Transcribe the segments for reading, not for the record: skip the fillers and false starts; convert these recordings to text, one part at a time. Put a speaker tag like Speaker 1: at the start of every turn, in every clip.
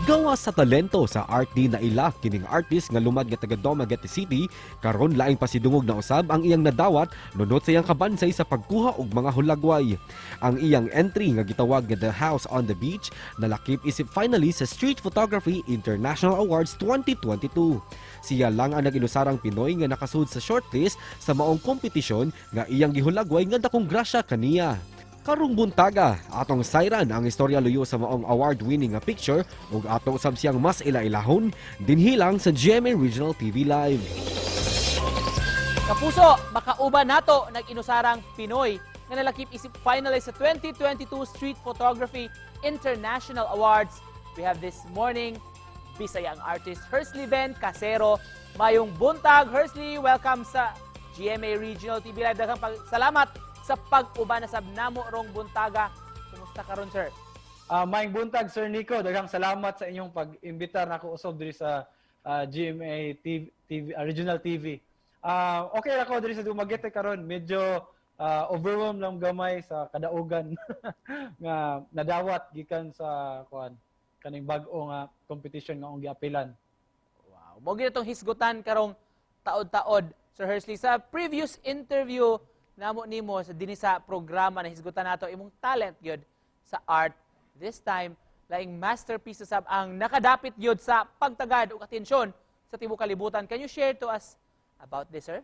Speaker 1: Gawa sa talento sa art di na ila kining artist nga lumad nga taga Dumaguete City, karon laing pasidungog na usab ang iyang nadawat nunot sa iyang kabansay sa pagkuha og mga hulagway. Ang iyang entry nga gitawag nga The House on the Beach nalakip isip finalist sa Street Photography International Awards 2022. Siya lang ang nag-inusarang Pinoy nga nakasud sa shortlist sa maong kompetisyon nga iyang gihulagway nga dakong grasya kaniya. Karong buntaga, atong sayran ang istorya luyo sa maong award-winning nga picture ug atong usab siyang mas ila-ilahon dinhilang sa GMA Regional TV Live.
Speaker 2: Kapuso, makauban nato nag-inusarang Pinoy nga nalakip isip finalist sa 2022 Street Photography International Awards. We have this morning Bisaya ang artist Hersley Ben Casero. Mayong buntag, Hersley, welcome sa GMA Regional TV Live. Daghang salamat sa pag-uban na sab namo rong buntaga. Kumusta karon, sir?
Speaker 3: Maayong buntag, Sir Nico. Daghang salamat sa inyong pag-imbitar nako usab diri sa GMA Regional TV. Okay ra ko diri sa Dumaguete karon. Medyo overwhelmed lang gamay sa kadaugan nga nadawat gikan sa kaning bag-o nga competition nga akong giapilan.
Speaker 2: Wow. Mo gyud tong hisgutan karong taod-taod, Sir Hersley. Sa previous interview namo nimo sa dinhi sa programa na hisgutan nato imong talent gyud sa art. This time laing masterpiece sab ang nakadapit gyud sa pagtagad ug atensyon sa tibuok kalibutan. Can you share to us about this, sir?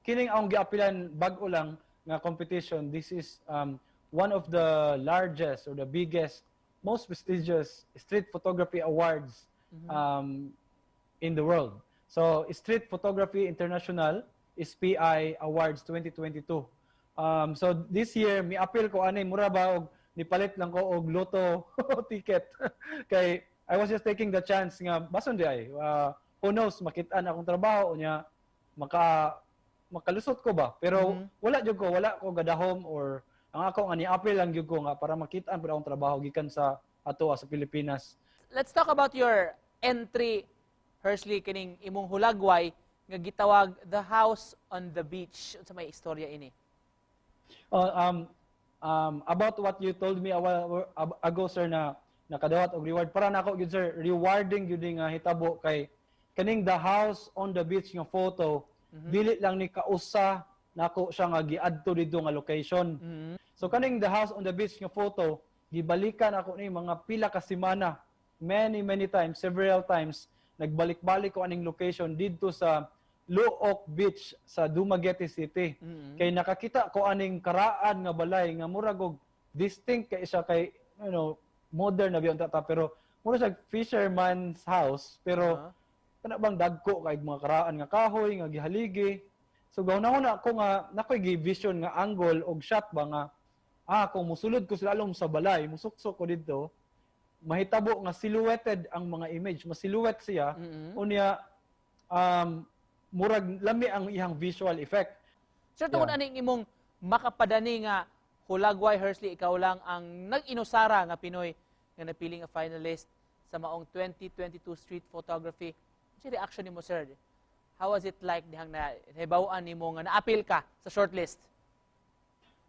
Speaker 3: Kining akong giapilan bag-o lang nga competition. This is one of the largest or the biggest, most prestigious street photography awards in the world. So, Street Photography International SPI Awards 2022. So this year mi-appeal ko ani mura ba og nipalit lang ko og loto ticket kay I was just taking the chance nga bason di ay who knows makit-an akong trabaho nya makalusot ko ba pero wala ko gadahom or ang ako nga ni-appeal lang gyud ko nga para makit-an pud akong trabaho gikan sa ato sa Pilipinas.
Speaker 2: Let's talk about your entry, Hersley, kining imong hulagway nga gitawag The House on the Beach. Unsa may istorya ini?
Speaker 3: About what you told me a while ago, sir, na nakadawat og reward para nako gyud, sir, rewarding gyud nga hitabo kay kaning The House on the Beach nga photo dili lang ni kausa nako siya nga giadto didto nga location. So kaning The House on the Beach nga photo gibalikan ako ni mga pila ka semana, many times, several times nagbalik-balik ko aning location didto sa Luok Beach sa Dumaguete City. Kay nakakita ko aning karaan nga balay nga murag og distinct kay siya kay modern na biyon tata pero mura siya fisherman's house pero kana bang dagko kay mga karaan nga kahoy nga gihaligi. So gawon na ako nga nakoy gi-vision nga angle og shot ba nga kung musulod ko sila along sa balay, musuksok ko didto, mahitabo nga silhouetted ang mga image, mas silhouette siya unya murag lami ang ihang visual effect.
Speaker 2: Sir, tungod aning imong makapadani nga hulagway, Hersley, ikaw lang ang nag-inusara nga Pinoy nga napiling nga finalist sa maong 2022 Street Photography. Ano reaction nimo, sir? How was it like dihang nahibawan nimo nga na-appeal ka sa shortlist?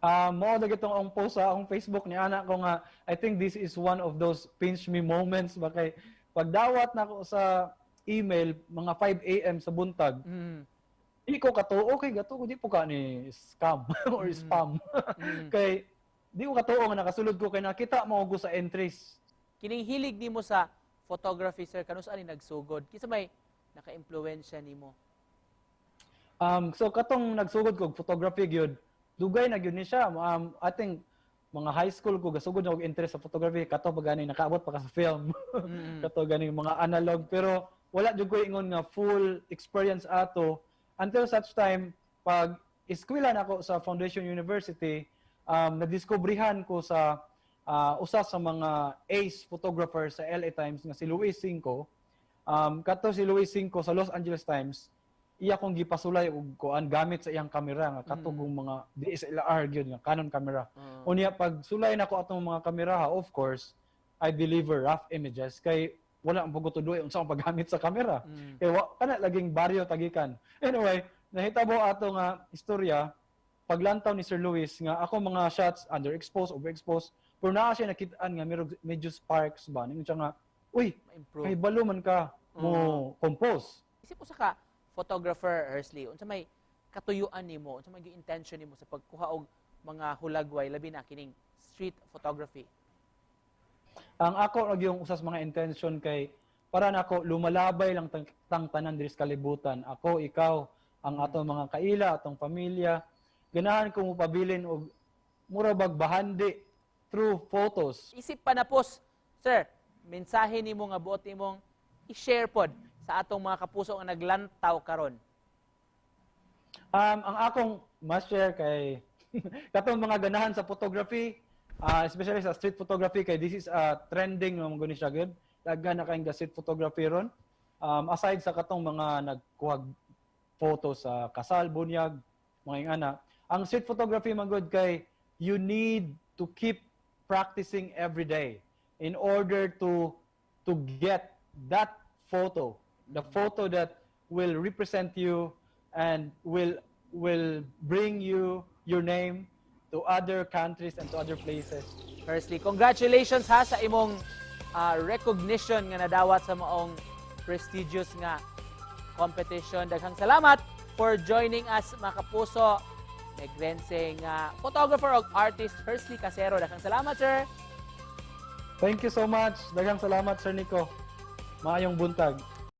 Speaker 3: Mao na gitong ang post sa akong Facebook ni anak ko nga I think this is one of those pinch me moments ba kay pagdawat nako sa email mga 5 AM sa buntag. Di ko katuo okay gato ko di po ka ni scam or spam. Kay di ko katuo nga nakasulod ko kay nakita mo ko sa entries.
Speaker 2: Kining hilig nimo sa photography, sir, kanus ani nagsugod? Kinsa may naka-impluwensya nimo?
Speaker 3: So katong nagsugod ko photography gyud dugay na gyud ni siya. I think mga high school ko gasugod na og interest sa photography kato pa gani nakaabot pa ka sa film. Kato gani mga analog pero wala jud ko ingon nga full experience ato until such time pag eskwela nako sa Foundation University nadiskubrihan ko sa usa sa mga ace photographer sa LA Times nga si Luis Cinco. Kato si Luis Cinco sa Los Angeles Times iya kong gipasulay og kuan gamit sa iyang kamera nga katong mga DSLR gyud nga Canon camera. Unya pag sulay nako atong mga kamera of course I deliver rough images kay wala ang pugutudoy unsa ang paggamit sa camera. Kay kana laging baryo tagikan. Anyway, nahitabo ato nga istorya paglantaw ni Sir Luis nga ako mga shots underexposed, overexposed, Pero naa siya nakitaan nga medyo sparks ba. Ningon siya nga, uy,
Speaker 2: Ma-improve.
Speaker 3: may balo man ka mo compose.
Speaker 2: Isip mo sa ka photographer Hersley, unsa may katuyuan nimo, unsa may intention nimo sa pagkuha og mga hulagway labi na kining street photography?
Speaker 3: Ang ako yung usas mga intention kay para nako lumalabay lang tang tanan diri sa kalibutan. Ako, ikaw, ang atong mga kaila, atong pamilya, ganahan ko mo pabilin og mura bag bahandi through photos.
Speaker 2: Isip pa na pos, sir, mensahe nimo nga buot nimong i-share pod sa atong mga kapuso nga naglantaw karon.
Speaker 3: Ang akong mas-share kay katong mga ganahan sa photography, especially sa street photography kay this is trending nga mga siya gyud. Daghan na kayong street photography ron. Aside sa katong mga nagkuha photo sa kasal, bunyag, mga ingana, ang street photography man good kay you need to keep practicing every day in order to get that photo, the photo that will represent you and will bring you your name to other countries and to other places.
Speaker 2: Firstly, congratulations ha sa imong recognition nga nadawat sa maong prestigious nga competition. Daghang salamat for joining us mga kapuso. Negrense nga photographer o artist Hersley Casero. Daghang salamat, sir.
Speaker 3: Thank you so much. Daghang salamat, Sir Nico. Maayong buntag.